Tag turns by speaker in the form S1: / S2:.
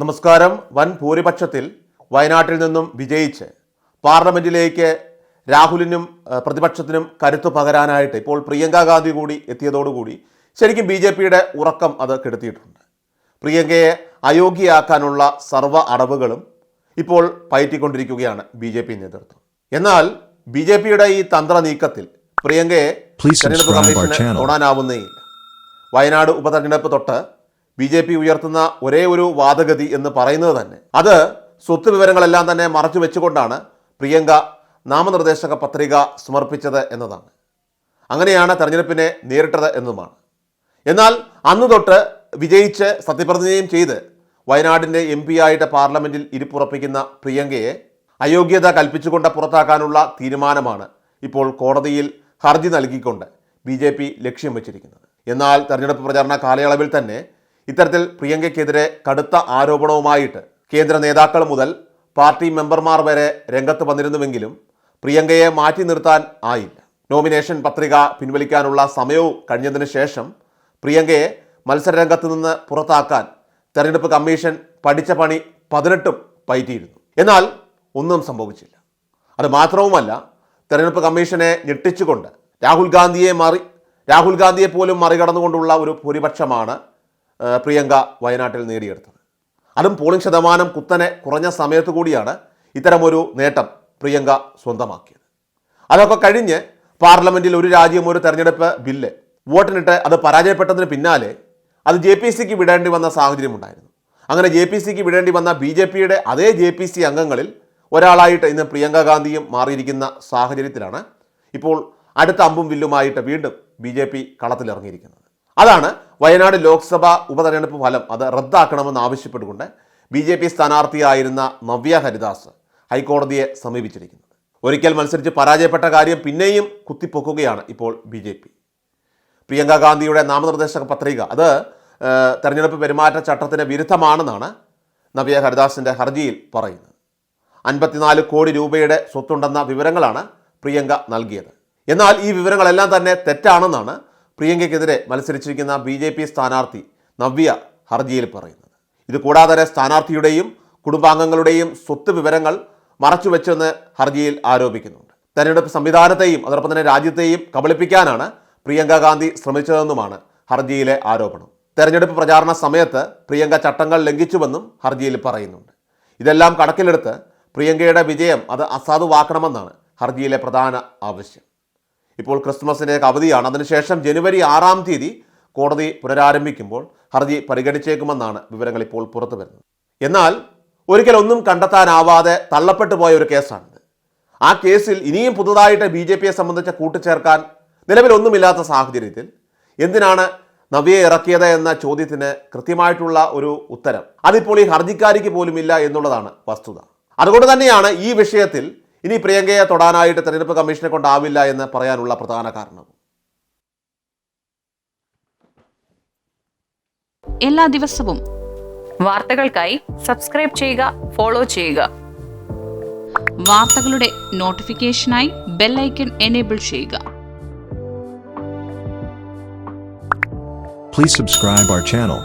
S1: നമസ്കാരം. വൻ ഭൂരിപക്ഷത്തിൽ വയനാട്ടിൽ നിന്നും വിജയിച്ച് പാർലമെന്റിലേക്ക് രാഹുലിനും പ്രതിപക്ഷത്തിനും കരുത്തു പകരാനായിട്ട് ഇപ്പോൾ പ്രിയങ്ക ഗാന്ധി കൂടി എത്തിയതോടുകൂടി ശരിക്കും BJPയുടെ ഉറക്കം അത് കെടുത്തിയിട്ടുണ്ട്. പ്രിയങ്കയെ അയോഗ്യയാക്കാനുള്ള സർവ്വ അടവുകളും ഇപ്പോൾ പയറ്റിക്കൊണ്ടിരിക്കുകയാണ് BJP നേതൃത്വം. എന്നാൽ BJPയുടെ ഈ തന്ത്ര നീക്കത്തിൽ പ്രിയങ്കയെ തെരഞ്ഞെടുപ്പ് കമ്മീഷന് തൊടാനാവുന്നേയില്ല. വയനാട് ഉപതെരഞ്ഞെടുപ്പ് തൊട്ട് BJP ഉയർത്തുന്ന ഒരേ ഒരു വാദഗതി എന്ന് പറയുന്നത് തന്നെ അത് സ്വത്ത് വിവരങ്ങളെല്ലാം തന്നെ മറച്ചു വെച്ചുകൊണ്ടാണ് പ്രിയങ്ക നാമനിർദ്ദേശക പത്രിക സമർപ്പിച്ചത് എന്നതാണ്. അങ്ങനെയാണ് തെരഞ്ഞെടുപ്പിനെ നേരിട്ടത് എന്നതുമാണ്. എന്നാൽ അന്ന് തൊട്ട് വിജയിച്ച് സത്യപ്രതിജ്ഞയും ചെയ്ത് വയനാടിൻ്റെ MP ആയിട്ട് പാർലമെൻറ്റിൽ ഇരിപ്പുറപ്പിക്കുന്ന പ്രിയങ്കയെ അയോഗ്യത കൽപ്പിച്ചുകൊണ്ട് പുറത്താക്കാനുള്ള തീരുമാനമാണ് ഇപ്പോൾ കോടതിയിൽ ഹർജി നൽകിക്കൊണ്ട് BJP ലക്ഷ്യം വെച്ചിരിക്കുന്നത്. എന്നാൽ തെരഞ്ഞെടുപ്പ് പ്രചാരണ കാലയളവിൽ തന്നെ ഇത്തരത്തിൽ പ്രിയങ്കയ്ക്കെതിരെ കടുത്ത ആരോപണവുമായിട്ട് കേന്ദ്ര നേതാക്കൾ മുതൽ പാർട്ടി മെമ്പർമാർ വരെ രംഗത്ത് വന്നിരുന്നുവെങ്കിലും പ്രിയങ്കയെ മാറ്റി നിർത്താൻ ആയില്ല. നോമിനേഷൻ പത്രിക പിൻവലിക്കാനുള്ള സമയവും കഴിഞ്ഞതിന് ശേഷം പ്രിയങ്കയെ മത്സരരംഗത്ത് നിന്ന് പുറത്താക്കാൻ തെരഞ്ഞെടുപ്പ് കമ്മീഷൻ പഠിച്ച പണി 18 പയറ്റിയിരുന്നു. എന്നാൽ ഒന്നും സംഭവിച്ചില്ല. അത് മാത്രവുമല്ല, തെരഞ്ഞെടുപ്പ് കമ്മീഷനെ ഞെട്ടിച്ചുകൊണ്ട് രാഹുൽ ഗാന്ധിയെ പോലും മറികടന്നുകൊണ്ടുള്ള ഒരു ഭൂരിപക്ഷമാണ് പ്രിയങ്ക വയനാട്ടിൽ നേടിയെടുത്തത്. അതും പോളിംഗ് ശതമാനം കുത്തനെ കുറഞ്ഞ സമയത്ത് കൂടിയാണ് ഇത്തരമൊരു നേട്ടം പ്രിയങ്ക സ്വന്തമാക്കിയത്. അതൊക്കെ കഴിഞ്ഞ് പാർലമെൻറ്റിൽ ഒരു രാജ്യം ഒരു തെരഞ്ഞെടുപ്പ് ബില്ല് വോട്ടിനിട്ട് അത് പരാജയപ്പെട്ടതിന് പിന്നാലെ അത് JPCക്ക് വിടേണ്ടി വന്ന സാഹചര്യമുണ്ടായിരുന്നു. അങ്ങനെ JPCക്ക് വിടേണ്ടി വന്ന BJPയുടെ അതേ JPC അംഗങ്ങളിൽ ഒരാളായിട്ട് ഇന്ന് പ്രിയങ്ക ഗാന്ധിയും മാറിയിരിക്കുന്ന സാഹചര്യത്തിലാണ് ഇപ്പോൾ അടുത്ത അമ്പും വില്ലുമായിട്ട് വീണ്ടും BJP കളത്തിലിറങ്ങിയിരിക്കുന്നത്. അതാണ് വയനാട് ലോക്സഭാ ഉപതെരഞ്ഞെടുപ്പ് ഫലം അത് റദ്ദാക്കണമെന്ന് ആവശ്യപ്പെട്ടുകൊണ്ട് BJP സ്ഥാനാർത്ഥിയായിരുന്ന നവ്യ ഹരിദാസ് ഹൈക്കോടതിയെ സമീപിച്ചിരിക്കുന്നത്. ഒരിക്കൽ മത്സരിച്ച് പരാജയപ്പെട്ട കാര്യം പിന്നെയും കുത്തിപ്പൊക്കുകയാണ് ഇപ്പോൾ BJP. പ്രിയങ്ക ഗാന്ധിയുടെ നാമനിർദ്ദേശക പത്രിക അത് തെരഞ്ഞെടുപ്പ് പെരുമാറ്റച്ചട്ടത്തിന് വിരുദ്ധമാണെന്നാണ് നവ്യ ഹരിദാസിൻ്റെ ഹർജിയിൽ പറയുന്നത്. 54 കോടി രൂപയുടെ സ്വത്തുണ്ടെന്ന വിവരങ്ങളാണ് പ്രിയങ്ക നൽകിയത്. എന്നാൽ ഈ വിവരങ്ങളെല്ലാം തന്നെ തെറ്റാണെന്നാണ് പ്രിയങ്കയ്ക്കെതിരെ മത്സരിച്ചിരിക്കുന്ന BJP സ്ഥാനാർത്ഥി നവ്യ ഹർജിയിൽ പറയുന്നത്. ഇത് കൂടാതെ സ്ഥാനാർത്ഥിയുടെയും കുടുംബാംഗങ്ങളുടെയും സ്വത്ത് വിവരങ്ങൾ മറച്ചുവെച്ചെന്ന് ഹർജിയിൽ ആരോപിക്കുന്നുണ്ട്. തെരഞ്ഞെടുപ്പ് സംവിധാനത്തെയും അതോടൊപ്പം തന്നെ രാജ്യത്തെയും കബളിപ്പിക്കാനാണ് പ്രിയങ്ക ഗാന്ധി ശ്രമിച്ചതെന്നുമാണ് ഹർജിയിലെ ആരോപണം. തെരഞ്ഞെടുപ്പ് പ്രചാരണ സമയത്ത് പ്രിയങ്ക ചട്ടങ്ങൾ ലംഘിച്ചുവെന്നും ഹർജിയിൽ പറയുന്നുണ്ട്. ഇതെല്ലാം കണക്കിലെടുത്ത് പ്രിയങ്കയുടെ വിജയം അത് അസാധുവാക്കണമെന്നാണ് ഹർജിയിലെ പ്രധാന ആവശ്യം. ഇപ്പോൾ ക്രിസ്മസിൻ്റെ അവധിയാണ്. അതിനുശേഷം ജനുവരി 6-ാം തീയതി കോടതി പുനരാരംഭിക്കുമ്പോൾ ഹർജി പരിഗണിച്ചേക്കുമെന്നാണ് വിവരങ്ങൾ ഇപ്പോൾ പുറത്തു വരുന്നത്. എന്നാൽ ഒരിക്കലൊന്നും കണ്ടെത്താനാവാതെ തള്ളപ്പെട്ടു പോയ ഒരു കേസാണിത്. ആ കേസിൽ ഇനിയും പുതുതായിട്ട് BJPയെ സംബന്ധിച്ച് കൂട്ടിച്ചേർക്കാൻ നിലവിലൊന്നുമില്ലാത്ത സാഹചര്യത്തിൽ എന്തിനാണ് നവ്യയെ ഇറക്കിയത് എന്ന ചോദ്യത്തിന് കൃത്യമായിട്ടുള്ള ഒരു ഉത്തരം അതിപ്പോൾ ഈ ഹർജിക്കാരിക്ക് പോലുമില്ല എന്നുള്ളതാണ് വസ്തുത. അതുകൊണ്ട് തന്നെയാണ് ഈ വിഷയത്തിൽ ഇനി പ്രിയങ്കയെ തൊടാനായിട്ട് തെരഞ്ഞെടുപ്പ് കമ്മീഷനെ കൊണ്ടാവില്ല എന്ന് പറയാനുള്ള പ്രധാന കാരണം.
S2: എല്ലാ ദിവസവും
S3: വാർത്തകൾക്കായി സബ്സ്ക്രൈബ് ചെയ്യുക, ഫോളോ ചെയ്യുക.
S2: വാർത്തകളുടെ നോട്ടിഫിക്കേഷനായി ബെൽ ഐക്കൺ എനേബിൾ ചെയ്യുക.
S4: Please subscribe our channel.